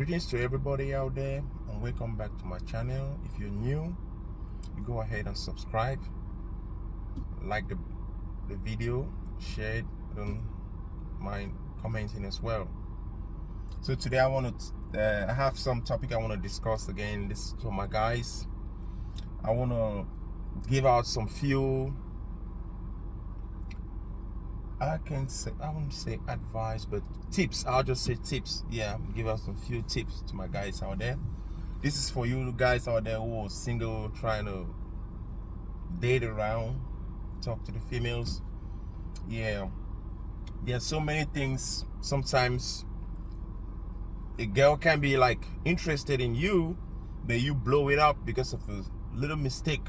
Greetings to everybody out there, and welcome back to my channel. If you're new, you go ahead and subscribe, like the video, share it, don't mind commenting as well. So today I have some topic I want to discuss again. This is for my guys. I want to give out some few, I won't say advice, but tips. I'll just say tips. Yeah, give out some few tips to my guys out there. This is for you guys out there who are single, trying to date around, talk to the females. Yeah, there's so many things. Sometimes a girl can be like interested in you, but you blow it up because of a little mistake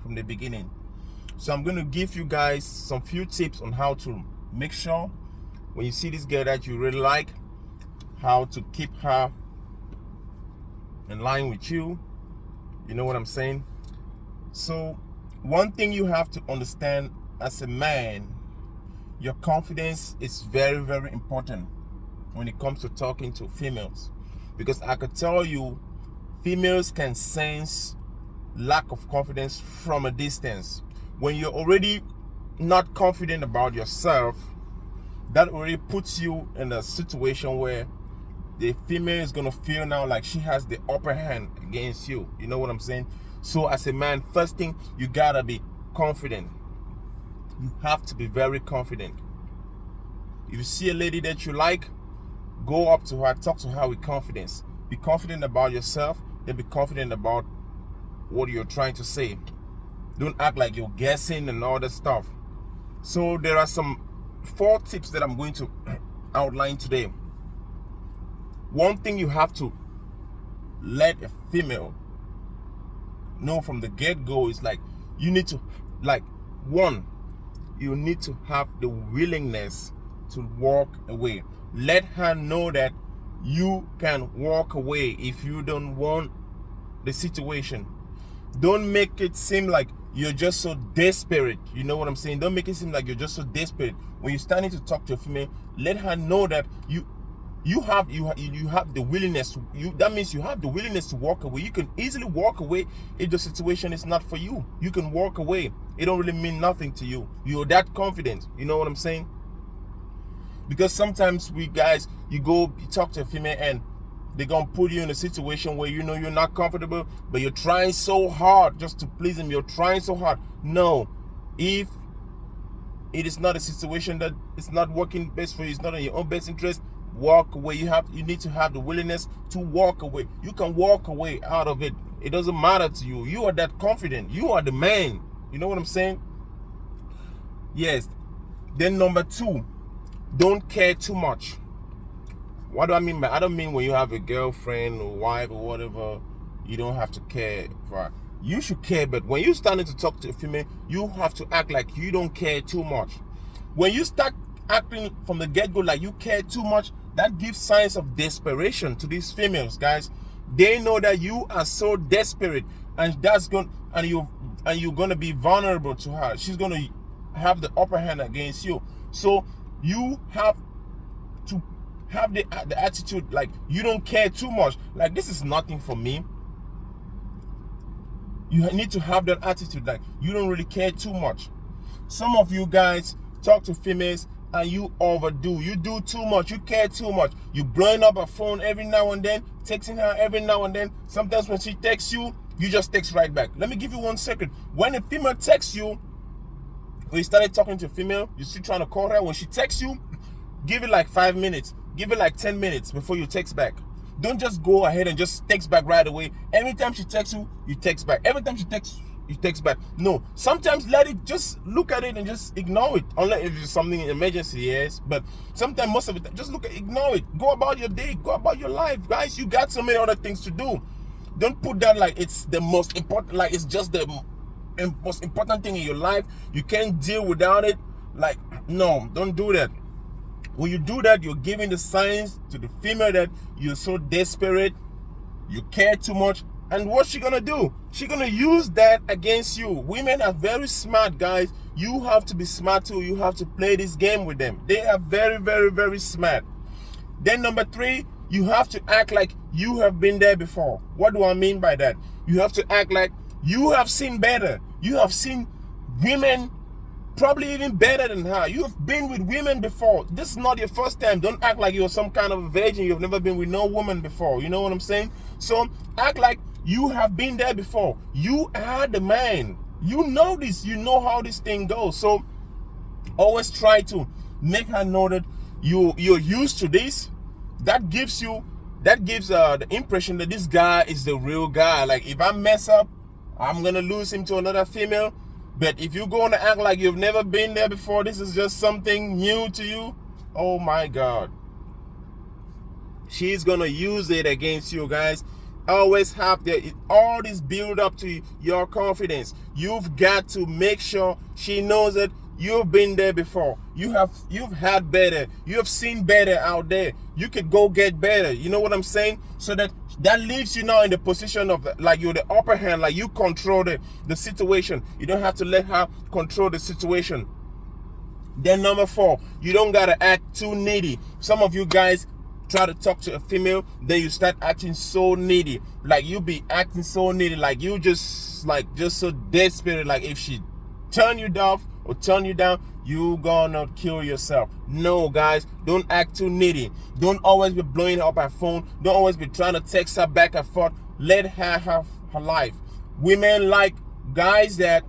from the beginning. So I'm going to give you guys some few tips on how to make sure when you see this girl that you really like, how to keep her in line with you. You know what I'm saying? So one thing you have to understand as a man, your confidence is very, very important when it comes to talking to females. Because I could tell you, females can sense lack of confidence from a distance. When you're already not confident about yourself, that already puts you in a situation where the female is going to feel now like she has the upper hand against you. You know what I'm saying? So as a man, first thing, you gotta be confident. You have to be very confident. If you see a lady that you like, go up to her, talk to her with confidence. Be confident about yourself, then be confident about what you're trying to say. Don't act like you're guessing and all that stuff. So there are some 4 tips that I'm going to outline today. One thing you have to let a female know from the get-go is like, you need to, you need to have the willingness to walk away. Let her know that you can walk away if you don't want the situation. Don't make it seem like you're just so desperate. You know what I'm saying? Don't make it seem like you're just so desperate. When you're standing to talk to a female, let her know that you have the willingness. That means you have the willingness to walk away. You can easily walk away if the situation is not for you. You can walk away. It don't really mean nothing to you. You're that confident. You know what I'm saying? Because sometimes we guys, you talk to a female and they're going to put you in a situation where you know you're not comfortable, but you're trying so hard just to please them. You're trying so hard. No. If it is not a situation that is not working best for you, it's not in your own best interest, walk away. You need to have the willingness to walk away. You can walk away out of it. It doesn't matter to you. You are that confident. You are the man. You know what I'm saying? Yes. Then number 2, don't care too much. What do I mean by, I don't mean when you have a girlfriend or wife or whatever, you don't have to care for her. You should care, but when you're starting to talk to a female, you have to act like you don't care too much. When you start acting from the get-go like you care too much, that gives signs of desperation to these females, guys. They know that you are so desperate, and you're gonna be vulnerable to her. She's gonna have the upper hand against you. So you have to have the attitude like you don't care too much. Like, this is nothing for me. You need to have that attitude like you don't really care too much. Some of you guys talk to females and you overdo. You do too much. You care too much. You blowing up a phone every now and then, texting her every now and then. Sometimes when she texts you, you just text right back. Let me give you one second. When a female texts you, when you started talking to a female, you're still trying to call her. When she texts you, give it like 5 minutes. Give it like 10 minutes before you text back. Don't just go ahead and just text back right away. Every time she texts you, you text back. Every time she texts you text back. No. Sometimes let it, just look at it and just ignore it. Unless if it's something in emergency, yes. But sometimes, most of it, just ignore it. Go about your day. Go about your life. Guys, you got so many other things to do. Don't put that like it's the most important, like it's just the most important thing in your life. You can't deal without it. Like, no, don't do that. When you do that, you're giving the signs to the female that you're so desperate, you care too much, and what's she gonna do? She's gonna use that against you. Women are very smart, guys. You have to be smart too. You have to play this game with them. They are very, very, very smart. Then number 3, you have to act like you have been there before. What do I mean by that? You have to act like you have seen better. You have seen women probably even better than her. You have been with women before. This is not your first time. Don't act like you're some kind of a virgin. You've never been with no woman before. You know what I'm saying? So act like you have been there before. You are the man. You know this. You know how this thing goes. So always try to make her know that you're used to this. That gives the impression that this guy is the real guy. Like, if I mess up, I'm gonna lose him to another female. But if you're going to act like you've never been there before, this is just something new to you, oh my God, she's gonna use it against you, guys. Always have all this build up to your confidence. You've got to make sure she knows that you've been there before. You've had better. You have seen better out there. You could go get better. You know what I'm saying? So that leaves you now in the position of like you're the upper hand, like you control the situation. You don't have to let her control the situation. Then number 4, you don't gotta act too needy. Some of you guys try to talk to a female, then you start acting so needy. Like you be acting so needy, like you just so desperate. Like if she turn you off or turn you down, you gonna kill yourself. No, guys, don't act too needy. Don't always be blowing her up her phone. Don't always be trying to text her back and forth. Let her have her life. Women like guys that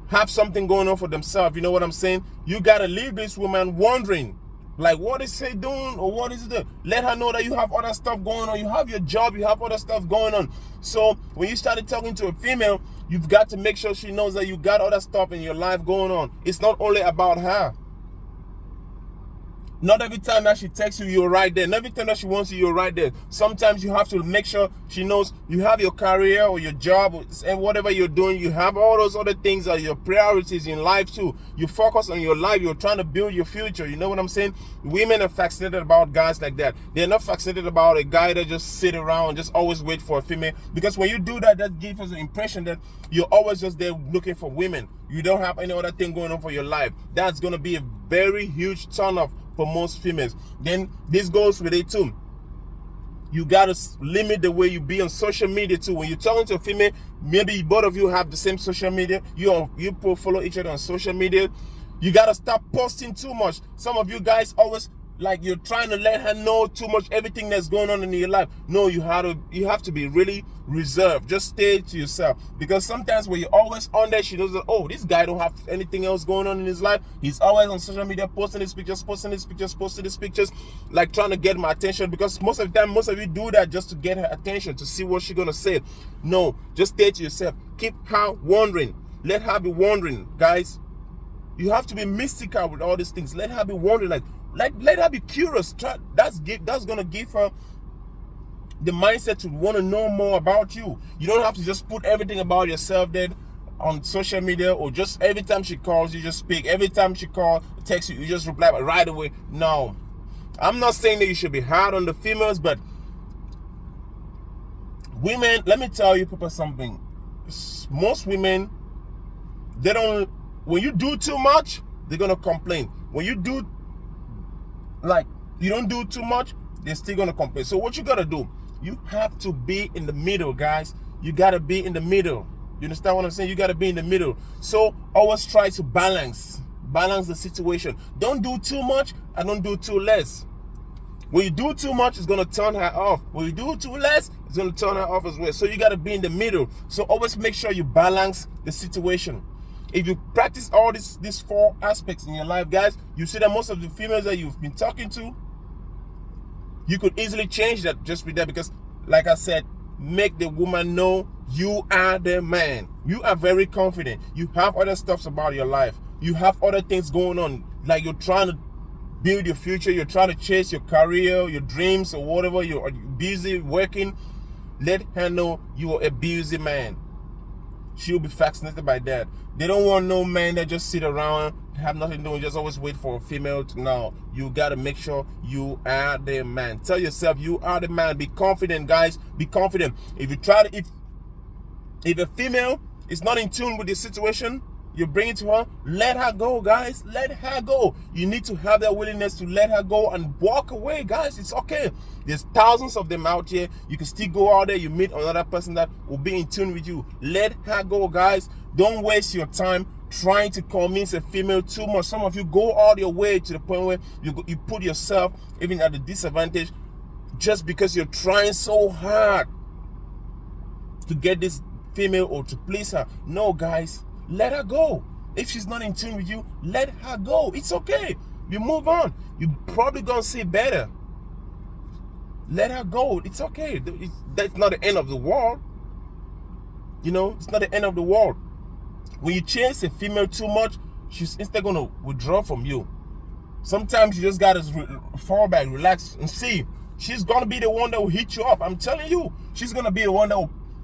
have something going on for themselves. You know what I'm saying? You gotta leave this woman wondering, like, what is she doing or what is it doing? Let her know that you have other stuff going on. You have your job, you have other stuff going on. So when you started talking to a female, you've got to make sure she knows that you got other stuff in your life going on. It's not only about her. Not every time that she texts you, you're right there. Not every time that she wants you, you're right there. Sometimes you have to make sure she knows you have your career or your job and whatever you're doing. You have all those other things are your priorities in life too. You focus on your life. You're trying to build your future. You know what I'm saying? Women are fascinated about guys like that. They're not fascinated about a guy that just sit around and just always wait for a female. Because when you do that, that gives us the impression that you're always just there looking for women. You don't have any other thing going on for your life. That's going to be a very huge turn off for most females. Then this goes with it too. You gotta limit the way you be on social media too. When you're talking to a female, maybe both of you have the same social media. You both follow each other on social media. You gotta stop posting too much. Some of you guys always like you're trying to let her know too much everything that's going on in your life. No, you have to be really reserved. Just stay to yourself, because sometimes when you're always on there, she knows that, oh, this guy don't have anything else going on in his life. He's always on social media posting his pictures, like trying to get my attention. Because most of the time, most of you do that just to get her attention, to see what she's gonna say. No, just stay to yourself. Keep her wondering. Let her be wondering, guys. You have to be mystical with all these things. Let her be wondering, like let her be curious. That's gonna give her the mindset to want to know more about you. You don't have to just put everything about yourself there on social media, or just every time she calls you just speak. Every time she texts you, you just reply right away. No, I'm not saying that you should be hard on the females, but women, let me tell you people something. Most women, they don't. When you do too much, they're gonna complain. When you do, like, you don't do too much, they're still gonna complain. So what you gotta do, you have to be in the middle, guys. You gotta be in the middle. You understand what I'm saying? You gotta be in the middle. So always try to balance the situation. Don't do too much and don't do too less. When you do too much, it's gonna turn her off. When you do too less, it's gonna turn her off as well. So you gotta be in the middle. So always make sure you balance the situation. If you practice all these 4 aspects in your life, guys, you see that most of the females that you've been talking to, you could easily change that just with that. Because, like I said, make the woman know you are the man. You are very confident. You have other stuff about your life. You have other things going on. Like you're trying to build your future. You're trying to chase your career, your dreams, or whatever. You're busy working. Let her know you are a busy man. She'll be fascinated by that. They don't want no man that just sit around, have nothing doing, just always wait for a female to know. You gotta make sure you are the man. Tell yourself you are the man. Be confident, guys. Be confident. If you try to, if a female is not in tune with the situation, you bring it to her, let her go, guys. Let her go. You need to have that willingness to let her go and walk away, guys. It's okay. There's thousands of them out here. You can still go out there, you meet another person that will be in tune with you. Let her go, guys. Don't waste your time trying to convince a female too much. Some of you go all your way to the point where you put yourself even at a disadvantage just because you're trying so hard to get this female or to please her. No, guys, let her go. If she's not in tune with you, let her go. It's okay. You move on. You're probably gonna see better. Let her go. It's okay. That's not the end of the world. You know, it's not the end of the world. When you chase a female too much, she's instead gonna withdraw from you. Sometimes you just gotta fall back, relax, and see. She's gonna be the one that will hit you up. I'm telling you, she's gonna be the one that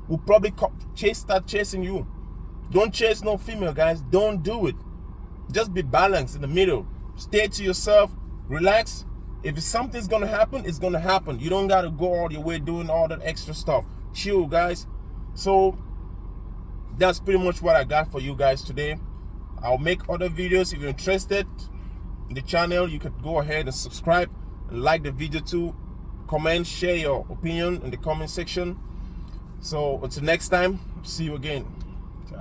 will probably start chasing you. Don't chase no female, guys. Don't do it. Just be balanced in the middle. Stay to yourself, relax. If something's gonna happen, it's gonna happen. You don't gotta go all your way doing all that extra stuff. Chill, guys. So that's pretty much what I got for you guys today. I'll make other videos. If you're interested in the channel, you could go ahead and subscribe and like the video too. Comment, share your opinion in the comment section. So until next time, see you again.